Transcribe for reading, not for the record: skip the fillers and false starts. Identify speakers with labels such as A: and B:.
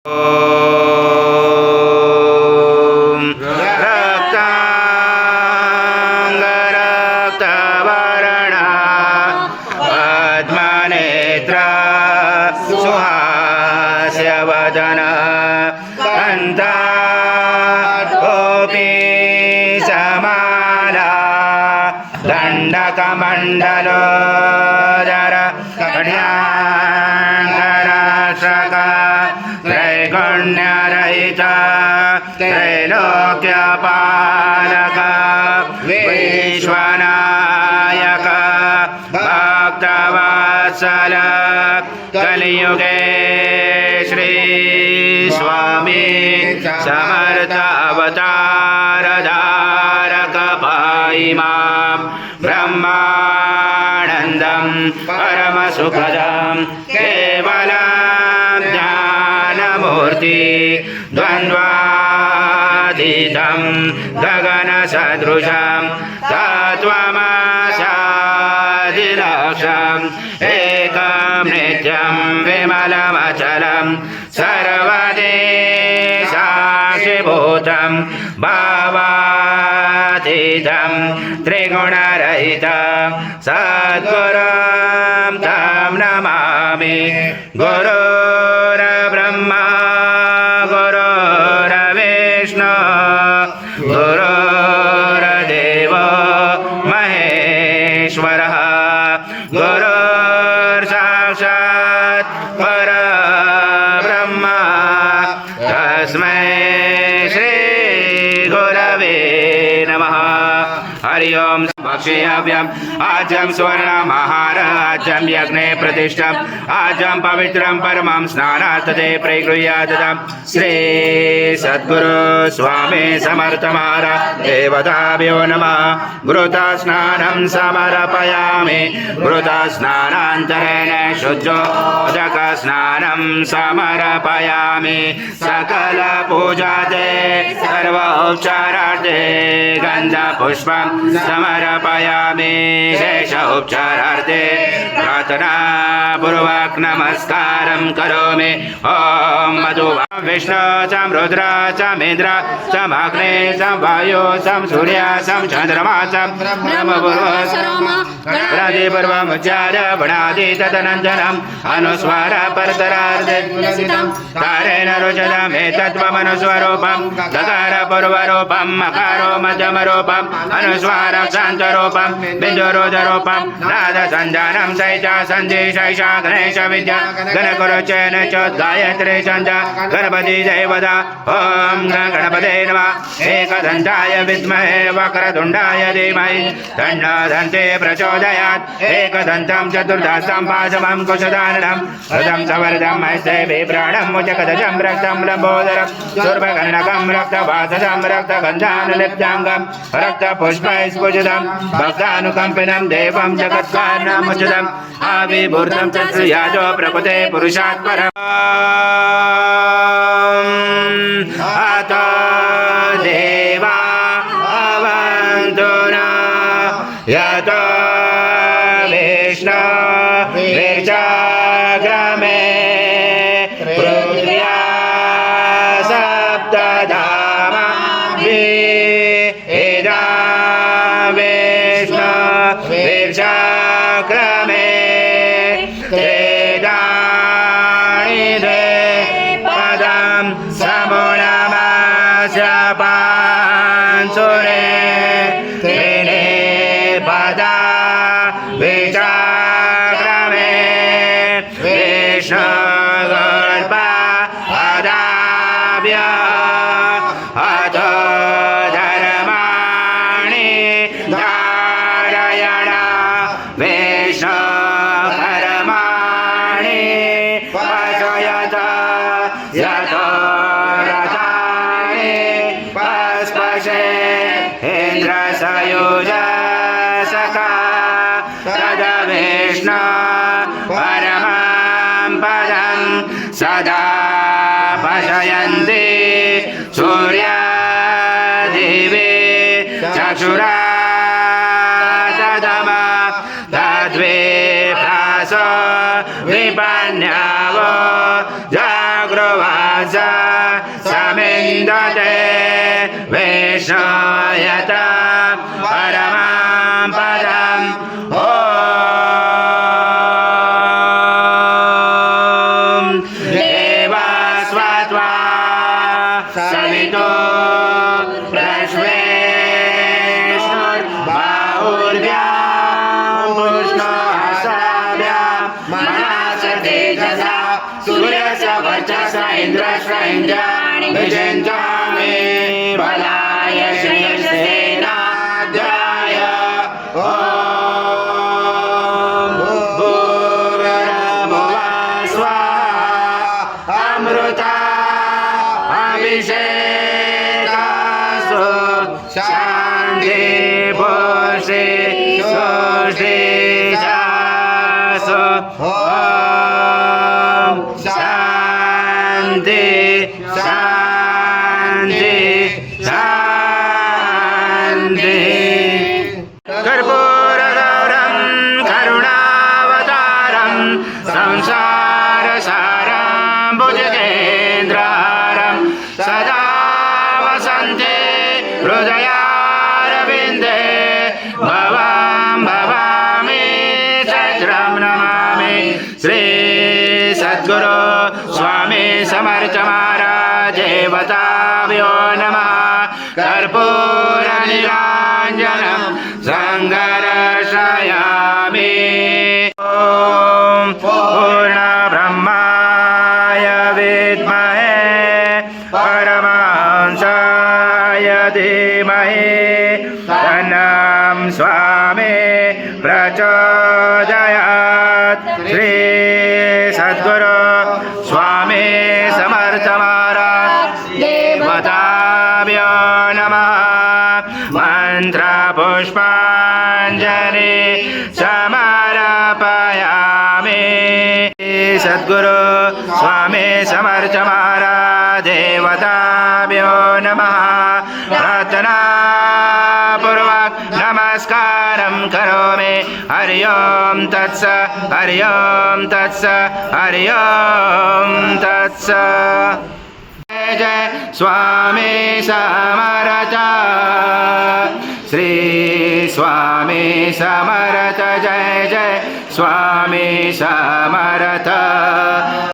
A: रक्ताङ्गरक्तवर्णा पद्मनेत्रा सुहास्यवदना कण्ठाटोपी समाला दण्डकमण्डलोदर कन्याङ्गराश्रका त्रैगुण्यरहित त्रैलोक्यपालक विश्वनायक भक्तवत्सल कलियुगे श्री स्वामी समर्थ अवतार धारक पाहि मां ब्रह्मानन्दं परमसुखदं केवलं ज्ञानमूर्ति द्वन्द्वातीतं गगनसदृशं तत्त्वमस्यादिलक्ष्यम् एकं नित्यं विमलमचलं सर्वदेशाक्षिभूतं भावातीतं त्रिगुणरहितं सद्गुरुं तं नमामि। गुरुर्ब्रह्मा गुरुर्विष्णु गुरुर्देवो महेश्वरः गुरुर्साक्षात् परब्रह्म तस्मै श्री गुरवे नमः। हरि ओम। भक्ष्याव्यम आजम स्वर्णमहाराजं यज्ञे प्रतिष्ठम् आजं पवित्रं परमं स्नानात् ते प्रगृह्यादम् श्री सद्गुरु स्वामी समर्थ महाराज देवताभ्यो नमः। घृतस्नानं समर्पयामि घृतस्नानान्तरेण शुद्धोदकस्नानं समर्पयामि सकलपूजाते सर्वोपचारार्थे गन्धपुष्पं समर्पयामि शेषोपचारार्थे प्रार्थनापूर्वक नमस्कारं करोमि। ॐ मधु विष्णु चं रुद्र चं इन्द्र चं अग्ने चं वायु चं सूर्य चं चन्द्रमा चं ब्रह्मपूर्वमुच्चार्य वणादि तदनन्तरम् अनुस्वार परतरार्थे तारेण रुचितम् एतत्त्वमनुस्वरूपं दकारपूर्वरूपं मकारो मध्यमरूपम् अनुस्वार शान्तरूपं बिन्दुरुदरूपं नादसञ्जानं सैता सन्धिशैषा गणेश विद्या गणकुरुचेन च गायत्री छन्द गणपति देवता। ॐ गणपते नमः। एकदन्ताय विद्महे वक्रतुण्डाय धीमहि तन्नो दन्ते प्रचोदयात्। एकदन्तं चतुर्दशं पाशमं कुशधाननं रथं सवर्धं हस्ते बिभ्राणं मुचकदजं रक्तं लम्बोदरं सुर्भकर्णकं रक्तवाससं रक्तगन्धानुलिप्ताङ्गं रक्तपुष्पैस्फुजितं भक्तानुकम्पिनं देवं जगत्कारणमुचितम् आविर्भूतं तत्सुयाजो प्रकृते पुरुषात् परम्। अत देवा अवन्तु न यतो विष्णु विर्जाग्रमे पृथ्व्या सप्तधामा वेदा विष्णु विर्जाग्रमे त्रेदानि दे पदं समुनमस्य पांसुरे त्रीणि पदा विचाक्रमे विष्णुगर्भ पदाभ्य अधो धर्माणि धारयण विष्णुकर्माणि पशयत यतो रथानि पस्पशे इन्द्रसयुजसखा तद विष्णु परमं पदं सदा पशयन्ति सूर्यादिवे चक्षुरा तदम तद्विप्रासो विपन्यावो जागृवास समिन्दते विष्णुयत परमं पदम् ॐ देवस्वत्वा सवितो प्रश्वेष्णुर्बाहुर्भ्यां पुष्णोऽसाभ्यां मनसा तेजसा सूर्यस्य वर्चसा इन्द्रस्य इन्द्राणि विजयन्तामे बलाय श्रेयसेनाध्याय ॐ भूर्भुवः स्वाहा अमृता अभिषेकास्तु शान्ति पुष्टि सुष्टिजासु ॐ शान्ति शान्ति शान्ति कर्पूरगौरं करुणावतारं संसारसारं भुजगेन्द्रहारं सदा वसन्ते हृदयारविन्दे भवां भवामि चैत्रं नमामि श्री सद्गुरु स्वामी समर्थ महाराज देवताभ्यो नमः कर्पूरनीराञ्जनं सङ्गर्षयामि ॐ पूर्णब्रह्माय विद्महे परमहंसाय धीमहि तन्नं स्वामी प्रचोदयात् श्री सद्गुरु स्वामी समर्थ महाराज देवताभ्यो नमः मंत्रपुष्पाञ्जलि समर्पयामि सद्गुरु स्वामी समर्थ महाराज देवताभ्यो नमः प्रार्थनापूर्वक नमस्कारं करोमि हरि ओं तत्स हरि ओं तत्स हरि ओं तत्स जय जय स्वामी समर्थ श्री स्वामी समर्थ जय जय स्वामी समर्थ